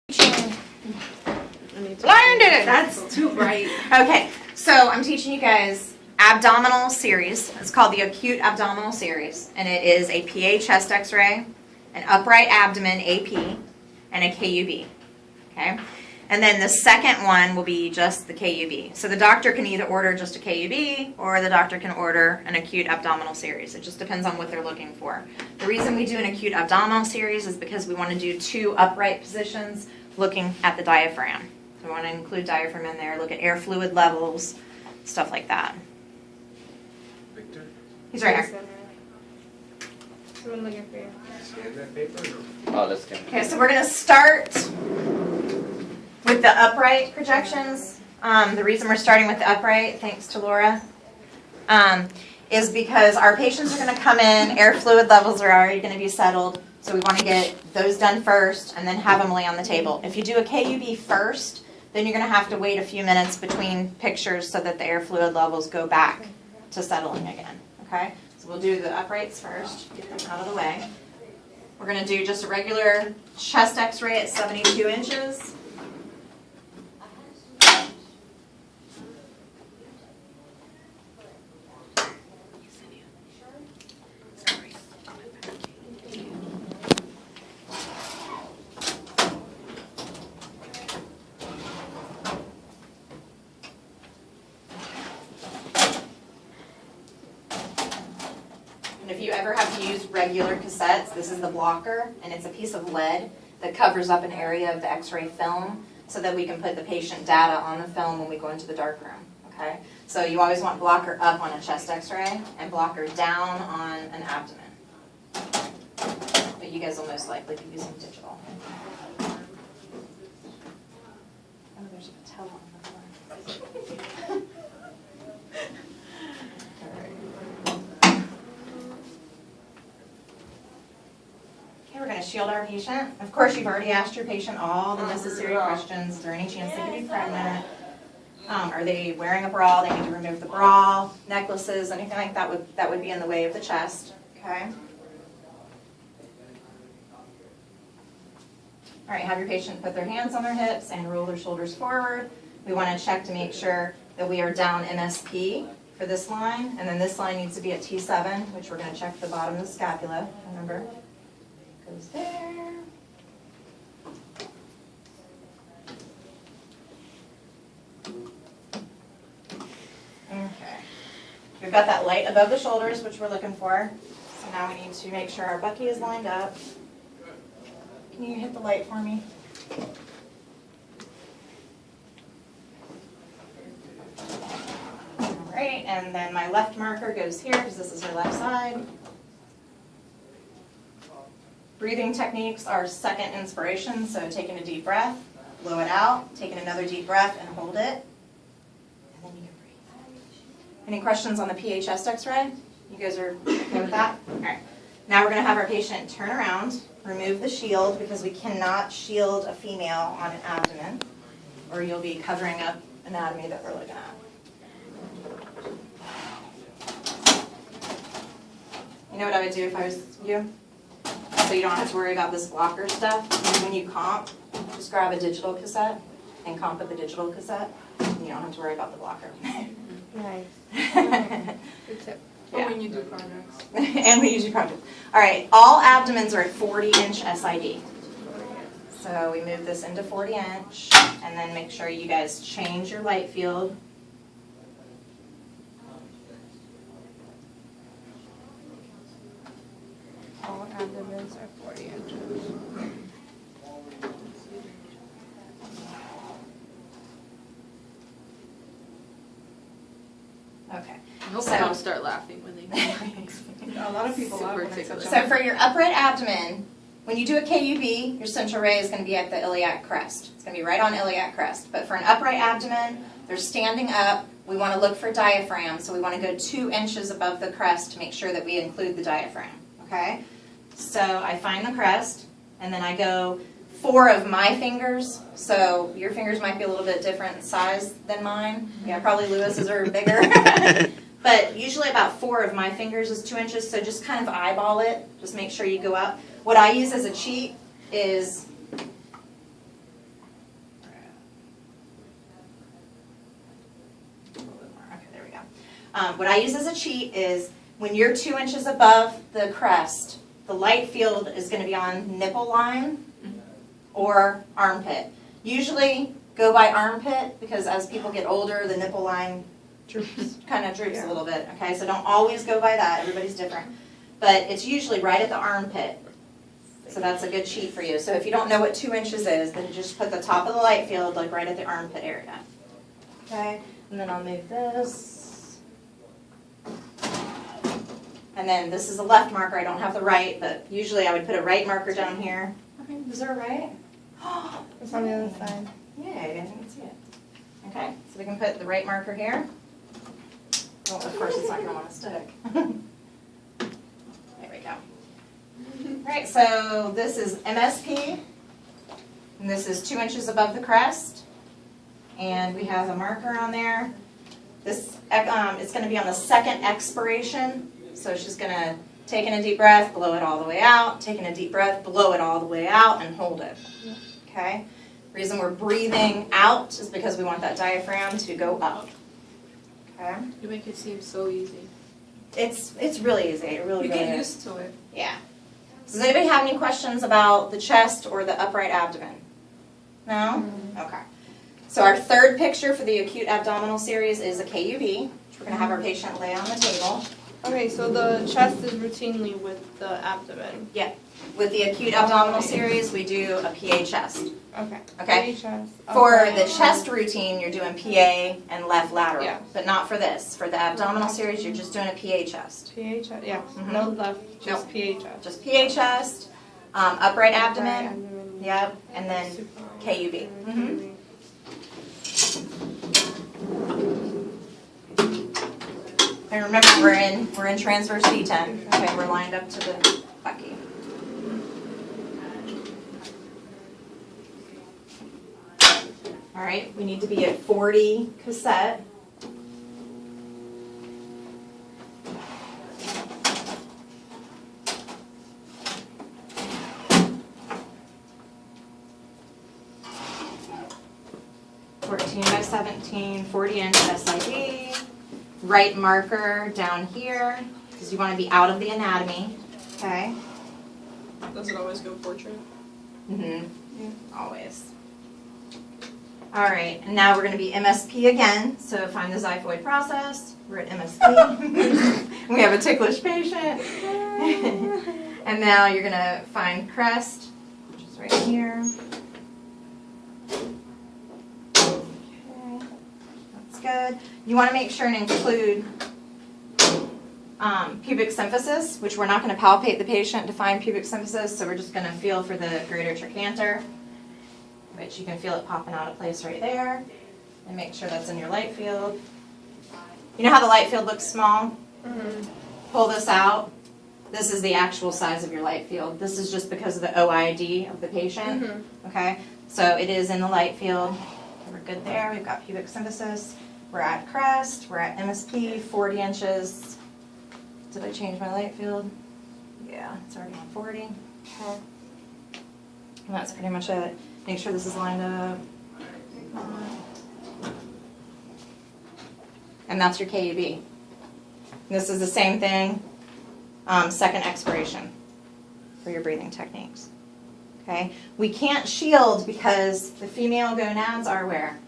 Learned it! That's too bright. Okay, so I'm teaching you guys abdominal series. It's called the acute abdominal series, and it is a PA chest x-ray, an upright abdomen AP, and a KUB. Okay? And then the second one will be just the KUB. So the doctor can either order just a KUB or the doctor can order an acute abdominal series. It just depends on what they're looking for. The reason we do an acute abdominal series is because we want to do 2 upright positions looking at the diaphragm. So we want to include diaphragm in there, look at air fluid levels, stuff like that. Victor, He's right here. Someone looking for you. scan that paper? Oh, that's good. Okay, so we're going to start with the upright projections. The reason we're starting with the upright, thanks to Laura, is because our patients are going to come in, air fluid levels are already going to be settled, so we want to get those done first and then have them lay on the table. If you do a KUB first, then you're going to have to wait a few minutes between pictures so that the air fluid levels go back to settling again. Okay, so we'll do the uprights first, get them out of the way. We're going to do just a regular chest x-ray at 72 inches. And if you ever have to use regular cassettes, this is the blocker, and it's a piece of lead that covers up an area of the x-ray film so that we can put the patient data on the film when we go into the dark room, okay? So you always want blocker up on a chest x-ray and blocker down on an abdomen. But you guys will most likely be using digital. Oh, there's a patella on the floor. Okay, we're going to shield our patient. Of course, you've already asked your patient all the necessary questions. Is there any chance they could be pregnant? Are they wearing a bra? They need to remove the bra, necklaces, anything like that would be in the way of the chest. Okay. All right, have your patient put their hands on their hips and roll their shoulders forward. We want to check to make sure that we are down MSP for this line, and then this line needs to be at T7, which we're going to check the bottom of the scapula, remember? Goes there. Okay. We've got that light above the shoulders, which we're looking for. So now we need to make sure our bucky is lined up. Can you hit the light for me? All right, and then my left marker goes here because this is her left side. Breathing techniques are second inspiration, so taking a deep breath, blow it out, taking another deep breath and hold it, and then you can breathe. Any questions on the PA chest x-ray? You guys are okay with that? All right. Now we're going to have our patient turn around, remove the shield because we cannot shield a female on an abdomen, or you'll be covering up anatomy that we're looking at. You know what I would do if I was you? So you don't have to worry about this blocker stuff. When you comp, just grab a digital cassette and comp with the digital cassette. And you don't have to worry about the blocker. Nice. Good tip. Yeah. Or when you do projects. And we usually project. All right, all abdomens are at 40-inch SID. So we move this into 40-inch, and then make sure you guys change your light field. All abdomens are 40 inches. Okay. I hope So- they don't start laughing when they A lot of people Super laugh when I ticklish. touch So them. for your upright abdomen, when you do a KUB, your central ray is going to be at the iliac crest. It's going to be right on iliac crest. But for an upright abdomen, they're standing up. We want to look for diaphragm, so we want to go 2 inches above the crest to make sure that we include the diaphragm. Okay? So I find the crest, and then I go 4 of my fingers. So your fingers might be a little bit different size than mine. Yeah, probably Lewis's are bigger. But usually about 4 of my fingers is 2 inches, so just kind of eyeball it. Just make sure you go up. What I use as a cheat is What I use as a cheat is when you're 2 inches above the crest, the light field is going to be on nipple line or armpit. Usually go by armpit because as people get older, the nipple line kind of droops a little bit. Okay, so don't always go by that. Everybody's different. But it's usually right at the armpit. So that's a good cheat for you. So if you don't know what 2 inches is, then just put the top of the light field like right at the armpit area. Okay, and then I'll move this. And then this is the left marker. I don't have the right, but usually I would put a right marker down here. Okay, is there a right? It's on the other side. Yay, I didn't see it. Okay, so we can put the right marker here. Well, of course it's not going to want to stick. There we go. All right, so this is MSP, and this is 2 inches above the crest, and we have a marker on there. This it's going to be on the second expiration, so she's going to take in a deep breath, blow it all the way out, take in a deep breath, blow it all the way out, and hold it. Okay? The reason we're breathing out is because we want that diaphragm to go up. Okay? You make it seem so easy. It's really easy. It really, You really get is. used to it. Yeah. So does anybody have any questions about the chest or the upright abdomen? No? Okay. So our third picture for the acute abdominal series is a KUB, which we're going to have our patient lay on the table. Okay, so the chest is routinely with the abdomen. With the acute abdominal series, we do a PA chest. Okay. Okay? Chest. For Okay. the chest routine, you're doing PA and left lateral, Yeah. but not for this. For the abdominal series, you're just doing a PA chest. PA chest, yeah. Mhm. No left, just PA chest. Just PA chest, upright abdomen, Abdomen. yep, and then Supine. KUB. Mhm. And remember, we're in transverse D10. Okay, we're lined up to the bucky. All right, we need to be at 40 cassette. by 17, 40 inch SID. Right marker down here, because you want to be out of the anatomy. Okay? Does it always go portrait? Mm-hmm. Always. All right, and now we're going to be MSP again. So find the xiphoid process. We're at MSP. We have a ticklish patient. And now you're going to find crest, which is right here. Okay, that's good. You want to make sure and include pubic symphysis, which we're not going to palpate the patient to find pubic symphysis, so we're just going to feel for the greater trochanter, which you can feel it popping out of place right there, and make sure that's in your light field. You know how the light field looks small? Mm-hmm. Pull this out. This is the actual size of your light field. This is just because of the OID of the patient. Mm-hmm. Okay, so it is in the light field. We're good there. We've got pubic symphysis. We're at crest. We're at MSP, 40 inches. Did I change my light field? Yeah, it's already on 40. Okay. And that's pretty much it. Make sure this is lined up. And that's your KUB. This is the same thing, second expiration for your breathing techniques. Okay? We can't shield because the female gonads are where?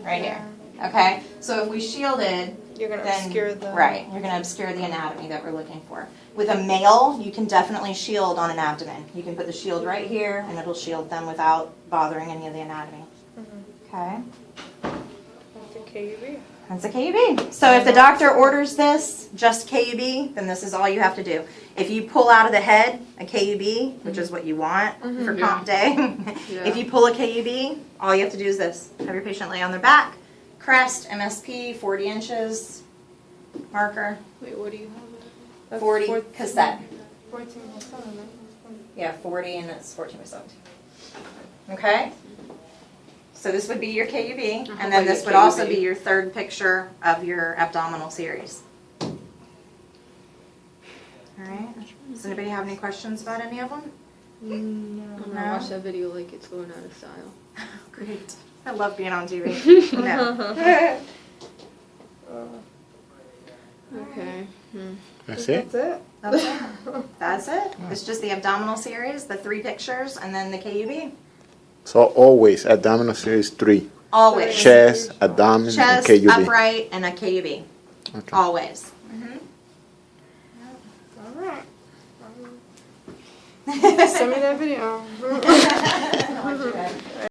Right here. Okay? So if we shielded, You're going to then, obscure the... right, you're going to obscure the anatomy that we're looking for. With a male, you can definitely shield on an abdomen. You can put the shield right here, and it'll shield them without bothering any of the anatomy. Mm-hmm. Okay? That's a KUB. That's a KUB. So if the doctor orders this, just KUB, then this is all you have to do. If you pull out of the head a KUB, which is what you want for comp day, if you pull a KUB, all you have to do is this. Have your patient lay on their back, crest, MSP, 40 inches, marker, Wait, what do you have? That's 40 cassette. 14 by 7, right? Yeah, 40 and it's 14 by 17. Okay? So this would be your KUB, and then this would also be your third picture of your abdominal series. All right. Does anybody have any questions about any of them? I'm gonna watch that video like it's going out of style. Great. I love being on TV. No. That's it? That's it. That's it. That's it. It's just the abdominal series, the 3 pictures, and then the KUB. So always abdominal series 3. Always. Chest, abdomen, Chest, and KUB. upright, and a KUB. Okay. Always. All right. Send me that video.